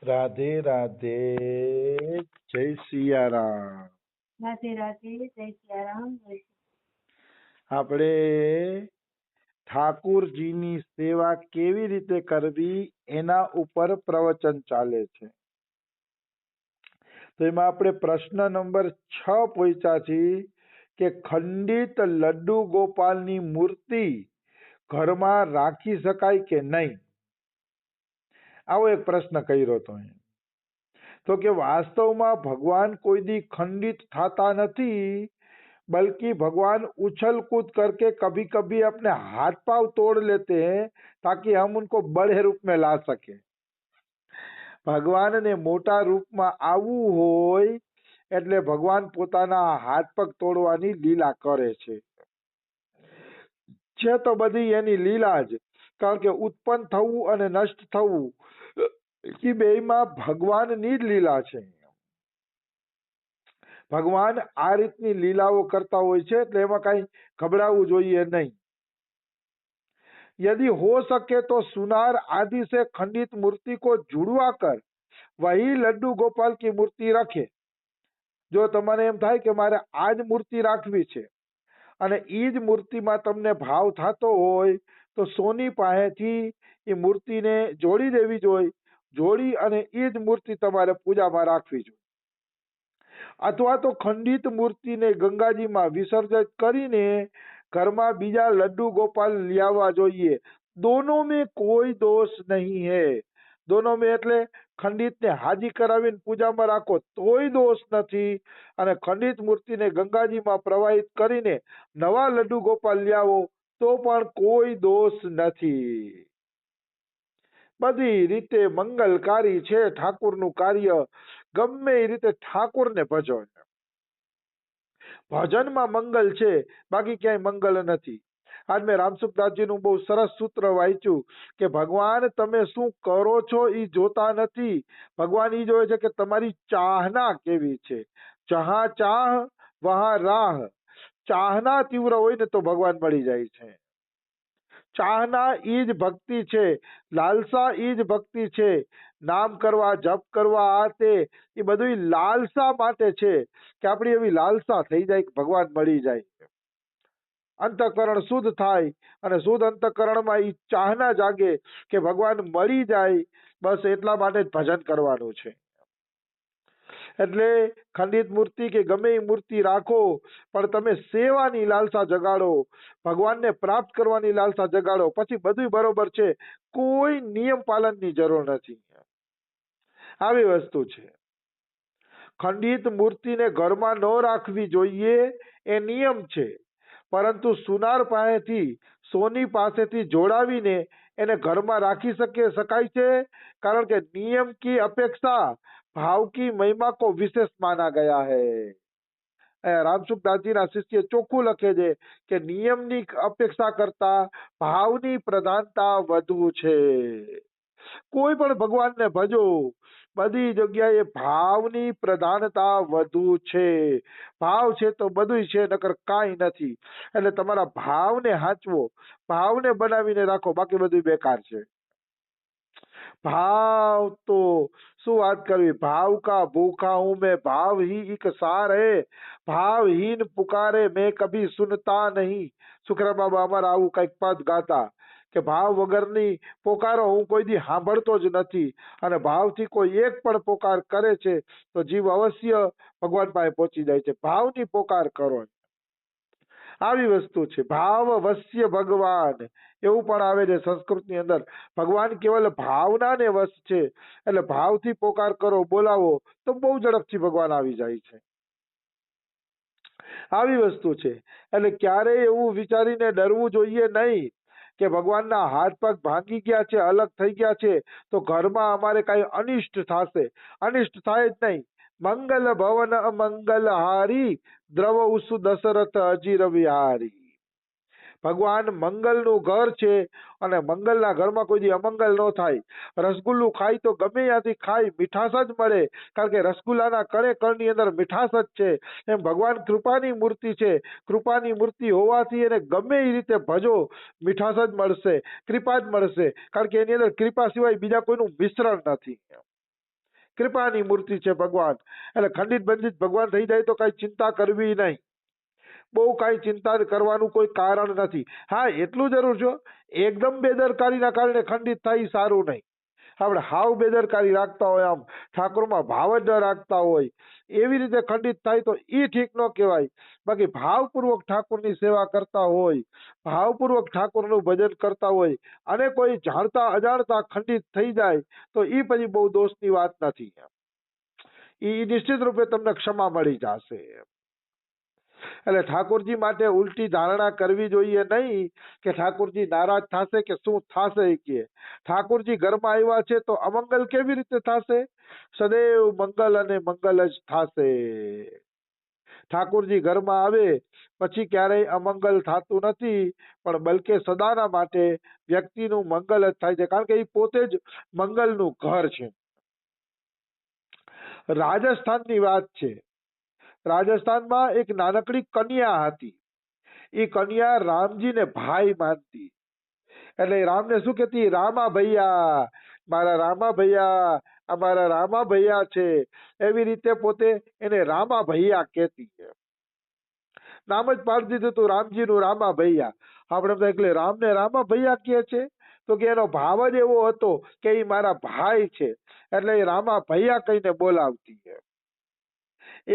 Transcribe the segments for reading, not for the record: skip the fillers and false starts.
રાધે રાધે. જય સિયારામ. રાધે રાધે, જય સિયારામ. આપણે ઠાકુરજીની સેવા કેવી રીતે કરવી એના ઉપર પ્રવચન ચાલે છે. તો એમાં આપણે પ્રશ્ન નંબર 6 પૂછ્યા છીએ કે ખંડિત લડ્ડુ ગોપાલની મૂર્તિ ઘરમાં રાખી શકાય કે નહીં. આવો એક પ્રશ્ન કર્યો હતો. તો કે વાસ્તવમાં ભગવાન કોઈ દી खंडित થતા નથી, बल्कि भगवान उछल कूद करके कभी कभी अपने हाथ पांव तोड़ लेते हैं ताकि हम उनको बड़े रूप में ला सके. भगवान ने मोटा रूप में आवવું હોય એટલે ભગવાન પોતાના હાથ પગ તોડવાની લીલા કરે છે. છે તો બધી એની લીલા જ, કારણ કે ઉત્પન્ન થવું અને નષ્ટ થવું એ બેયમાં ભગવાનની જ લીલા છે. ભગવાન આ રીતની લીલાઓ કરતા હોય છે, એટલે એમાં કઈ ઘબરાવું જોઈએ નહીં. यदि हो सके तो सुनार आदि से खंडित मूर्ति को जुड़वा कर वही लड्डू गोपाल की मूर्ति रखे. जो તમને એમ થાય કે મારે આ જ મૂર્તિ રાખવી છે અને ઈ જ મૂર્તિમાં તમને ભાવ થતો હોય તો સોની પાસેથી એ મૂર્તિને જોડી દેવી જોઈએ. જોડી અને ઈ જ મૂર્તિ તમારે પૂજામાં રાખવી જોઈએ. અથવા તો ખંડિત મૂર્તિને ગંગાજીમાં વિસર્જિત કરીને ઘરમાં બીજા लड्डू गोपाल लियावा જોઈએ. दोनों में कोई दोष नहीं है. दोनों में એટલે ખંડિતને હાજી કરાવીને પૂજામાં રાખો તોય દોષ નથી, અને ખંડિત મૂર્તિને ગંગાજીમાં પ્રવાહિત કરીને નવા लड्डू गोपाल लियाવો તો પણ કોઈ દોષ નથી. બધી રીતે મંગલકારી છે ઠાકુરનું કાર્ય. ગમે એ રીતે ઠાકુરને ભજો. ભજનમાં મંગલ છે, બાકી ક્યાંય મંગલ નથી. આજ મેં રામસુખદાસજીનું બહુ સરસ સૂત્ર વાંચ્યું કે ભગવાન તમે શું કરો છો એ જોતા નથી, ભગવાન એ જોવે છે કે તમારી ચાહના કેવી છે. જહાં ચાહ વહાં રાહ. ચાહના તીવ્ર હોય ને તો ભગવાન મળી જાય છે. ચાહના ઈ જ ભક્તિ છે, લાલસા ઈ જ ભક્તિ છે. નામ કરવા, જપ કરવા, આ તે એ બધું લાલસા માટે છે કે આપણી એવી લાલસા થઈ જાય કે ભગવાન મળી જાય. અંતઃકરણ શુદ્ધ થાય અને શુદ્ધ અંતઃકરણમાં ઈ ચાહના જાગે કે ભગવાન મળી જાય. બસ એટલા માટે જ ભજન કરવાનું છે. એટલે ખંડિત મૂર્તિ કે ગમે એ મૂર્તિ રાખો, પણ તમે સેવાની લાલસા જગાડો, ભગવાનને પ્રાપ્ત કરવાની લાલસા જગાડો, પછી બધું બરોબર છે. કોઈ નિયમ પાલનની જરૂર નથી. આવી વસ્તુ છે. ખંડિત મૂર્તિને ઘરમાં ન રાખવી જોઈએ એ નિયમ છે, પરંતુ સુનાર પાસેથી સોની પાસેથી જોડાવીને એને ઘરમાં રાખી શકાય છે, કારણ કે નિયમ की अपेक्षा भाव की महिमा को विशेष माना गया है. રામસુખદાસજીના શિષ્ય ચોખ્ખું લખે છે કે નિયમની અપેક્ષા કરતા ભાવની પ્રધાનતા વધુ છે. કોઈ પણ ભગવાનને ભજો, બધી જગ્યાએ ભાવની પ્રધાનતા વધુ છે. ભાવ છે તો બધું છે, નકર કાંઈ નથી. એટલે તમારા ભાવને હાચવો, ભાવને બનાવીને રાખો, બાકી બધું બેકાર છે. भाव तो શું વાત કરવી. भाव का भूखा हूं मैं, भाव ही एक सार है, भावहीन पुकारे मैं कभी सुनता नहीं. સુખરામ બાબા અમારા આવું કઈક પદ ગાતા કે ભાવ વગરની પોકારો હું કોઈ દી સાંભળતો જ નથી, અને ભાવથી કોઈ એક પણ પોકાર કરે છે તો જીવ અવશ્ય ભગવાન પાસે પહોંચી જાય છે. ભાવની પોકાર કરો. આવી વસ્તુ છે. ભાવ વશ્ય ભગવાન એવું પણ આવે છે સંસ્કૃતની અંદર. ભગવાન કેવલ ભાવનાને વશ છે, એટલે ભાવથી પોકાર કરો, બોલાવો તો બહુ ઝડપથી ભગવાન આવી જાય છે. આવી વસ્તુ છે. એટલે ક્યારેય એવું વિચારીને ડરવું જોઈએ નહીં કે ભગવાનના હાથ પગ ભાંગી ગયા છે, અલગ થઈ ગયા છે તો ઘરમાં અમારે કઈ અનિષ્ટ થશે. અનિષ્ટ થાય જ નહીં. મંગલ ભવન અમંગલ હારી, દ્રવ ઉસુ દશરથ અજીર વિહારી. ભગવાન મંગલનું ઘર છે, અને મંગલના ઘરમાં કોઈ દી અમંગલ ન થાય. રસગુલ્લું ખાય તો ગમે ત્યાંથી ખાય, મીઠાશ જ મળે, કારણ કે રસગુલ્લાના કણે કણની અંદર મીઠાશ જ છે. એમ ભગવાન કૃપાની મૂર્તિ છે. કૃપાની મૂર્તિ હોવાથી એને ગમે એ રીતે ભજો, મીઠાશ જ મળશે, કૃપા જ મળશે, કારણ કે એની અંદર કૃપા સિવાય બીજા કોઈનું મિશ્રણ નથી. કૃપાની મૂર્તિ છે ભગવાન. એટલે ખંડિત બંધિત ભગવાન થઈ જાય તો કઈ ચિંતા કરવી નહીં. બહુ કાંઈ ચિંતા કરવાનું કોઈ કારણ નથી. હા, એટલું જરૂર છે, એકદમ બેદરકારીના કારણે ખંડિત થાય ઈ સારું નહીં. આપણે હાવ બેદરકારી રાખતા હોય, આમ ઠાકોરમાં ભાવ જ ન રાખતા હોય, એવી રીતે ખંડિત થાય તો ઈ ઠીક ન કહેવાય. બાકી ભાવપૂર્વક ઠાકોરની સેવા કરતા હોય, ભાવપૂર્વક ઠાકોરનું ભજન કરતા હોય અને કોઈ જાણતા અજાણતા ખંડિત થઈ જાય તો ઈ પછી બહુ દોષની વાત નથી. ઈ નિશ્ચિત રૂપે તમને ક્ષમા મળી જશે. એટલે ઠાકોરજી માટે ઉલટી ધારણા કરવી જોઈએ નહીં કે ઠાકોરજી નારાજ થશે કે શું થશે. કે ઠાકોરજી ઘરમાં આવ્યા છે તો અમંગલ કેવી રીતે થશે? સદૈવ મંગલ અને મંગલ જ થશે. ઠાકોરજી ઘરમાં આવે પછી ક્યારેય અમંગલ થતું નથી, પણ બલકે સદાના માટે વ્યક્તિનું મંગલ જ થાય છે, કારણ કે એ પોતે જ મંગલનું ઘર છે. રાજસ્થાનની વાત છે. રાજસ્થાનમાં એક નાનકડી કન્યા હતી. એ કન્યા રામજીને ભાઈ માનતી. એટલે રામને શું કહેતી? રામા ભૈયા, મારા રામા ભૈયા, આ મારા રામા ભૈયા છે. એવી રીતે પોતે એને રામા ભૈયા કહેતી. નામ જ પાડી દીધું હતું રામજીનું, રામા ભૈયા. આપણે એટલે રામને રામા ભૈયા કહે છે તો કે એનો ભાવ જ એવો હતો કે એ મારા ભાઈ છે, એટલે એ રામા ભૈયા કહીને બોલાવતી.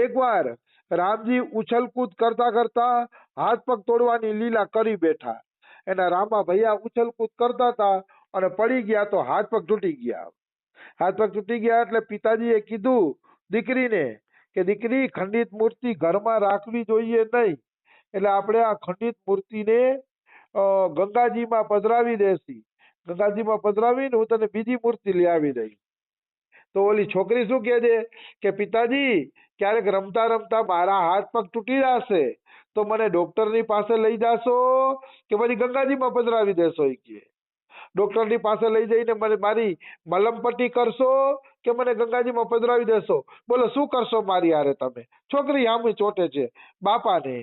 એકવાર રામજી ઉછલકૂદ કરતા કરતા હાથ પગ તોડવાની લીલા કરી બેઠા. એના રામા ભૈયા ઉછલકૂદ કરતા હતા અને પડી ગયા તો હાથ પગ તૂટી ગયા. હાથ પગ તૂટી ગયા એટલે પિતાજીએ કીધું દીકરીને કે દીકરી, ખંડિત મૂર્તિ ઘરમાં રાખવી જોઈએ નહીં. એટલે આપણે આ ખંડિત મૂર્તિને ગંગાજીમાં પધરાવી દેશી. ગંગાજીમાં પધરાવીને હું તને બીજી મૂર્તિ લઈ આવી દઈ. તો ઓલી છોકરી શું કહે છે કે પિતાજી, ક્યારેક રમતા રમતા મારા હાથ પગ તૂટી જશે તો મને ડોક્ટરની પાસે લઈ જાશો કે પછી ગંગાજીમાં પધરાવી દેશો? એ કે ડોક્ટરની પાસે લઈ જઈને મને મારી મલમપટ્ટી કરશો કે મને ગંગાજીમાં પધરાવી દેશો? બોલો શું કરશો મારી હારે તમે? છોકરી સામે ચોટે છે બાપાને.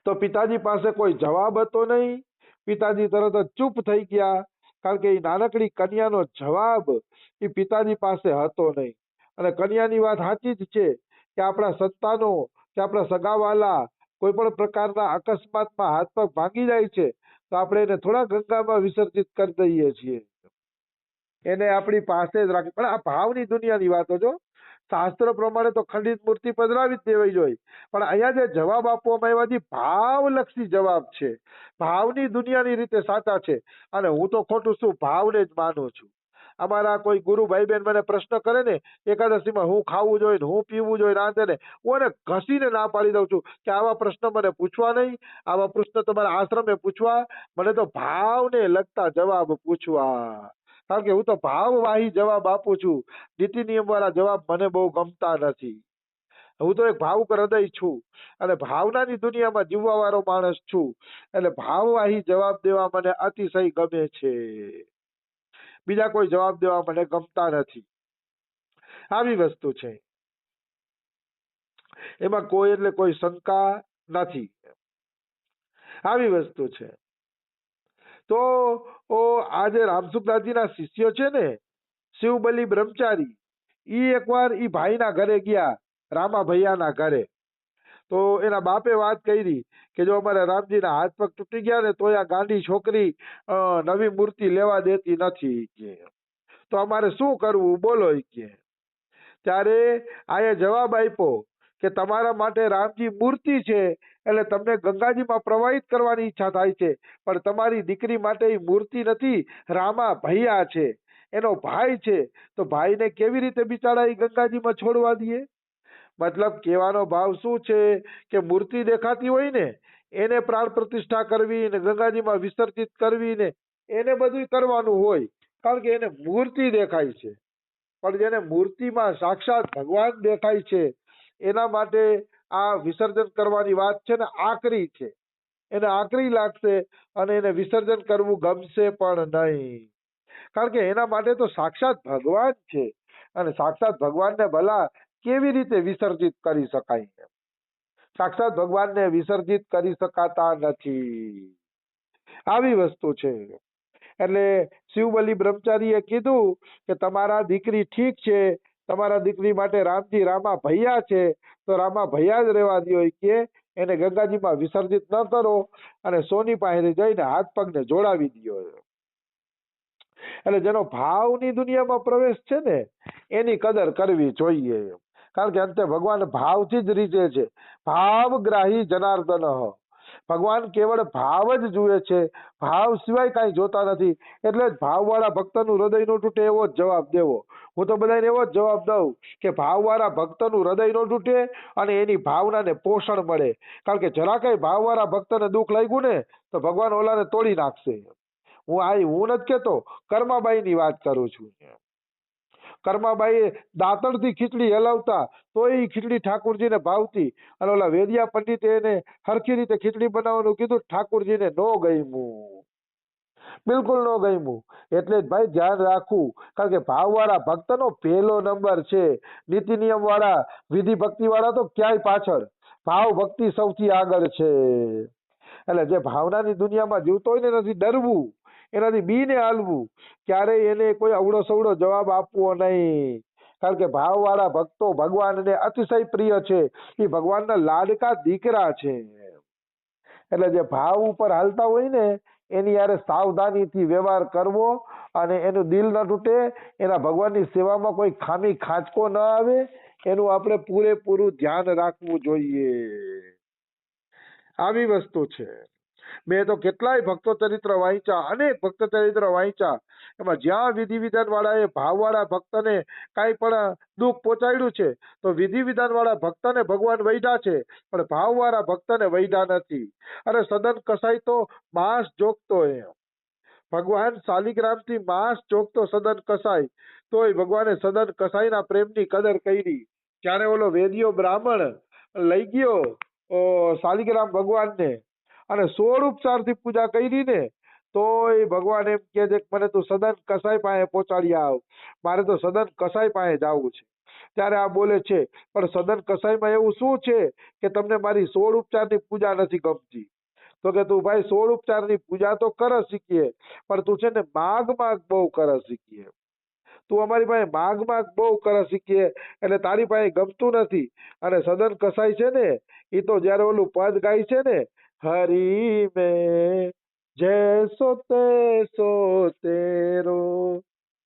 તો પિતાજી પાસે કોઈ જવાબ હતો નહીં. પિતાજી તરત જ ચૂપ થઈ ગયા, કારણ કે એ નાનકડી કન્યાનો જવાબ એ પિતાજી પાસે હતો નહીં. અને કન્યાની વાત સાચી જ છે કે આપણા સંતાનો કે આપણા સગાવાલા કોઈ પણ પ્રકારના અકસ્માતમાં હાથ પગ ભાંગી જાય છે તો આપણે એને થોડા ગંગામાં વિસર્જિત કરી દઈએ છીએ. એને આપણી પાસે જ રાખી. પણ આ ભાવની દુનિયાની વાતો જો. શાસ્ત્ર પ્રમાણે તો ખંડિત મૂર્તિ પધરાવી જ દેવી જોઈએ, પણ અહીંયા જે જવાબ આપવામાં આવ્યા છે ભાવલક્ષી જવાબ છે. ભાવની દુનિયાની રીતે સાચા છે. અને હું તો ખોટું શું, ભાવને જ માનું છું. અમારા કોઈ ગુરુ ભાઈ બહેન મને પ્રશ્ન કરે ને એકાદશીમાં હું ખાવું જોઈએ હું પીવું જોઈએ ના ને, હું એને ઘસીને ના પાડી દઉં છું કે આવા પ્રશ્ન મને પૂછવા નહીં, આવા પ્રશ્ન તમારા આશ્રમે પૂછવા, મને તો ભાવને લગતા જવાબ પૂછવા. કારણ કે હું તો ભાવવાહી જવાબ આપું છું. નીતિ નિયમ વાળા જવાબ મને બહુ ગમતા નથી. હું તો એક ભાવુક હૃદય છું અને ભાવનાની દુનિયામાં જીવવા વાળો માણસ છું. એટલે ભાવવાહી જવાબ દેવા મને અતિશય ગમે છે. બીજા કોઈ જવાબ દેવા મને ગમતા નથી. આવી વસ્તુ છે, એમાં કોઈ એટલે કોઈ શંકા નથી. આવી વસ્તુ છે. તો આજે રામસુખદાસજીના શિષ્યો છે ને, શિવબલી બ્રહ્મચારી, ઈ એકવાર ઈ ભાઈના ઘરે ગયા, રામા ભૈયાના ઘરે. તો એના બાપે વાત કરી કે જો અમારા રામજીના હાથ પગ તૂટી ગયા ને તો આ ગાંડી છોકરી નવી મૂર્તિ લેવા દેતી નથી કે તો અમારે શું કરવું બોલો કે. ત્યારે આએ જવાબ આપ્યો કે તમારા માટે રામજી મૂર્તિ છે એટલે તમને ગંગાજીમાં પ્રવાહિત કરવાની ઈચ્છા થાય છે, પણ તમારી દીકરી માટે એ મૂર્તિ નથી, રામા ભૈયા છે, એનો ભાઈ છે. તો ભાઈને કેવી રીતે બિચારા એ ગંગાજીમાં છોડવા દઈએ? મતલબ કહેવાનો ભાવ શું છે કે મૂર્તિ દેખાતી હોય ને એને પ્રાણ પ્રતિષ્ઠા કરવી ને ગંગાજીમાં વિસર્જિત કરવી ને એને બધું કરવાનું હોય, કારણ કે એને મૂર્તિ દેખાય છે. પણ જેને મૂર્તિમાં સાક્ષાત ભગવાન દેખાય છે એના માટે આ વિસર્જન કરવાની વાત છે ને આકરી છે. એને આકરી લાગશે અને એને વિસર્જન કરવું ગમશે પણ નહીં, કારણ કે એના માટે તો સાક્ષાત ભગવાન છે અને સાક્ષાત ભગવાનને ભલા કેવી રીતે વિસર્જિત કરી શકાય? સાક્ષાત ભગવાનને વિસર્જિત કરી શકાતા નથી. આવી વસ્તુ છે. એટલે શિવબલી બ્રહ્મચારીએ કીધું કે તમારા દીકરી ઠીક છે, તમારા દીકરી માટે રામજી રામા ભૈયા છે, તો રામા ભૈયા જ રહેવા દ્યો કે એને ગંગાજીમાં વિસર્જિત ન કરો અને સોની પાસે જઈને હાથ પગને જોડાવી દ્યો. એટલે જેનો ભાવની દુનિયામાં પ્રવેશ છે ને એની કદર કરવી જોઈએ, કારણ કે અંતે ભગવાન ભાવથી જ રીઝે છે. ભાવગ્રાહી જનાર્દન, ભગવાન કેવળ ભાવ જ જુએ છે, ભાવ સિવાય કાંઈ જોતા નથી. એટલે જ ભાવવાળા ભક્તનું હૃદય ન તૂટે એવો જ જવાબ દેવો. હું તો બધાને એવો જ જવાબ દઉં કે ભાવવાળા ભક્તનું હૃદય ન તૂટે અને એની ભાવનાને પોષણ મળે, કારણ કે જરા કઈ ભાવવાળા ભક્તને દુઃખ લાગ્યું ને તો ભગવાન ઓલાને તોડી નાખશે. હું નથી કહેતો, કર્માબાઈની વાત કરું છું. કર્માબાઈ દાંતણથી ખીચડી હલાવતા તો એ ખીચડી ઠાકોરજીને ભાવતી, અને ઓલા વેદિયા પંડિતે એને હરખી રીતે ખીચડી બનાવવાનું કીધું, ઠાકોરજીને નો ગમ્યું, બિલકુલ નો ગમ્યું. એટલે જ ભાઈ ધ્યાન રાખવું, કારણ કે ભાવવાળા ભક્તનો પહેલો નંબર છે. નીતિ નિયમ વાળા વિધિ ભક્તિ વાળા તો ક્યાંય પાછળ, ભાવ ભક્તિ સૌથી આગળ છે. એટલે જે ભાવનાની દુનિયામાં જીવતો હોય ને એનાથી ડરવું, એનાથી બીને હાલવું, ક્યારેય એને કોઈ અવળો સવળો જવાબ આપવો નહીં, કારણ કે ભાવવાળા ભક્તો ભગવાનને અતિશય પ્રિય છે, એ ભગવાનના લાડકા દીકરા છે. એટલે જે ભાવ ઉપર હાલતા હોય ને એની યારે સાવધાનીથી વ્યવહાર કરવો, અને એનું દિલ ન તૂટે, એના ભગવાનની સેવામાં કોઈ ખામી ખાંચકો ન આવે, એનું આપણે પૂરેપૂરું ધ્યાન રાખવું જોઈએ. આવી વસ્તુ છે. મેં તો કેટલાય ભક્તો ચરિત્ર વાંચ્યા, અનેક ભક્ત ચરિત્ર વાંચ્યા, એમાં જ્યાં વિધિ વિધાન વાળાએ ભાવવાળા ભક્તને કાંઈ પણ દુઃખ પહોંચાડ્યું છે તો વિધિ વિધાન વાળા ભક્તને ભગવાન વૈઢા છે, પણ ભાવવાળા ભક્તને વૈઢા નથી. અરે સદન કસાઈ તો માંસ જોગતો એમ, ભગવાન શાલિગ્રામથી માંસ જોગતો સદન કસાઈ, તોય ભગવાને સદન કસાઈના પ્રેમની કદર કરી. જ્યારે ઓલો વેદિયો બ્રાહ્મણ લઈ ગયો શાલિગ્રામ ભગવાનને અને 16 ઉપચારથી પૂજા કરી ને, તોય ભગવાન એમ કહે છે કે મને તું સદન કસાઈ પાસે પહોંચાડી આવ, મારે તો સદન કસાઈ પાસે જવું છે. ત્યારે આ બોલે છે, પણ સદન કસાઈમાં એવું શું છે કે તમને મારી 16 ઉપચારની પૂજા નથી ગમતી? તો કે તું ભાઈ 16 ઉપચારની પૂજા તો કર શીખીએ, પણ તું છે ને માગ બહુ કર શીખીએ, તું અમારી પાસે માગ બહુ કર શીખીએ, એટલે તારી પાસે ગમતું નથી. અને સદન કસાઈ છે ને એ તો જયારે ઓલું પદ ગાય છે ને, હરી મેં જૈસો તૈસો તેરો,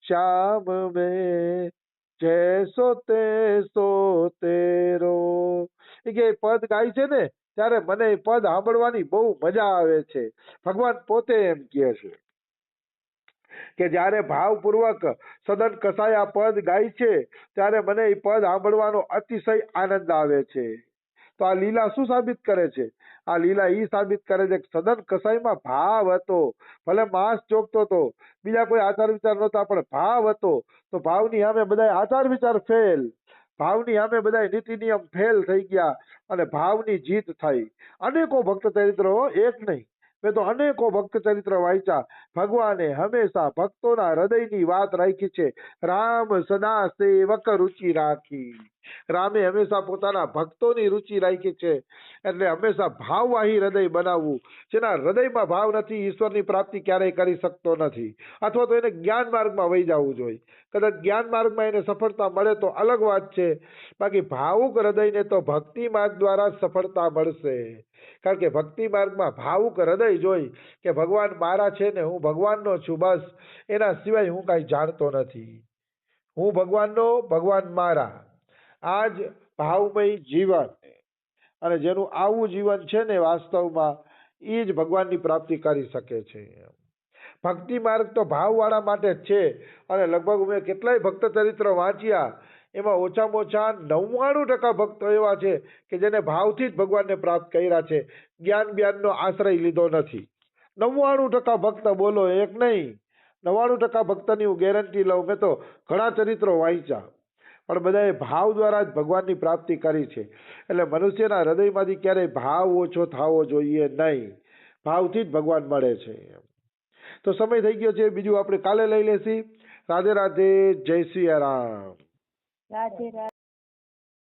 શ્યામ મેં જૈસો તૈસો તેરો, એ કે પદ ગાય છે ને ત્યારે મને એ પદ સાંભળવાની બહુ મજા આવે છે. ભગવાન પોતે એમ કહે છે કે જ્યારે ભાવપૂર્વક સદન કસાય આ પદ ગાય છે ત્યારે મને એ પદ સાંભળવાનો અતિશય આનંદ આવે છે. તો આ લીલા શું સાબિત કરે છે? આ લીલા એ સાબિત કરે છે કે સદન કસાઈમાં ભાવ હતો, ભલે માંસ ચોકતો હતો, બીજા કોઈ આચાર વિચાર નહોતા, પણ ભાવ હતો. તો ભાવની સામે બધા આચાર વિચાર ફેલ, ભાવની સામે બધા નીતિ નિયમ ફેલ થઈ ગયા અને ભાવની જીત થઈ. અનેકો ભક્ત ચરિત્રો, એક નહીં, મેં તો અનેકો ભક્ત ચરિત્ર વાંચ્યા. ભગવાને હંમેશા ભક્તોના હૃદયની વાત રાખી છે. રામ સદા સેવક રુચિ રાખી, રામે હંમેશા પોતાના ભક્તોની રુચિ રાખી છે. એટલે હંમેશા ભાવવાહી હૃદય બનાવવું. જેના હૃદયમાં ભાવ નથી ઈશ્વરની પ્રાપ્તિ ક્યારેય કરી શકતો નથી, અથવા તો એને જ્ઞાન માર્ગમાં વહી જવું જોઈએ. કદાચ જ્ઞાન માર્ગમાં એને સફળતા મળે તો અલગ વાત છે, બાકી ભાવુક હૃદયને તો ભક્તિ માર્ગ દ્વારા જ સફળતા મળશે. કારણ કે ભક્તિ માર્ગમાં ભાવુક હૃદય જોઈ કે ભગવાન મારા છે ને હું ભગવાનનો છું, બસ એના સિવાય હું કાંઈ જાણતો નથી, હું ભગવાનનો, ભગવાન મારા. આ જ ભાવમય જીવન, અને જેનું આવું જીવન છે ને વાસ્તવમાં એ જ ભગવાનની પ્રાપ્તિ કરી શકે છે. ભક્તિ માર્ગ તો ભાવવાળા માટે જ છે. અને લગભગ મેં કેટલાય ભક્ત ચરિત્ર વાંચ્યા, એમાં ઓછામાં ઓછા 99% ભક્તો એવા છે કે જેને ભાવથી જ ભગવાનને પ્રાપ્ત કર્યા છે, જ્ઞાનનો આશ્રય લીધો નથી. 99% ભક્ત, બોલો એક નહીં, 99% ભક્તની હું ગેરંટી લઉં. મેં તો ઘણા ચરિત્રો વાંચ્યા, પણ બધાએ ભાવ દ્વારા જ ભગવાનની પ્રાપ્તિ કરી છે. એટલે મનુષ્યના હૃદયમાંથી ક્યારેય ભાવ ઓછો થવો જોઈએ નહીં, ભાવથી જ ભગવાન મળે છે. તો સમય થઈ ગયો છે, બીજું આપણે કાલે લઈ લેશી. રાધે રાધે, જય શ્રી રામ. રાધે રાધે.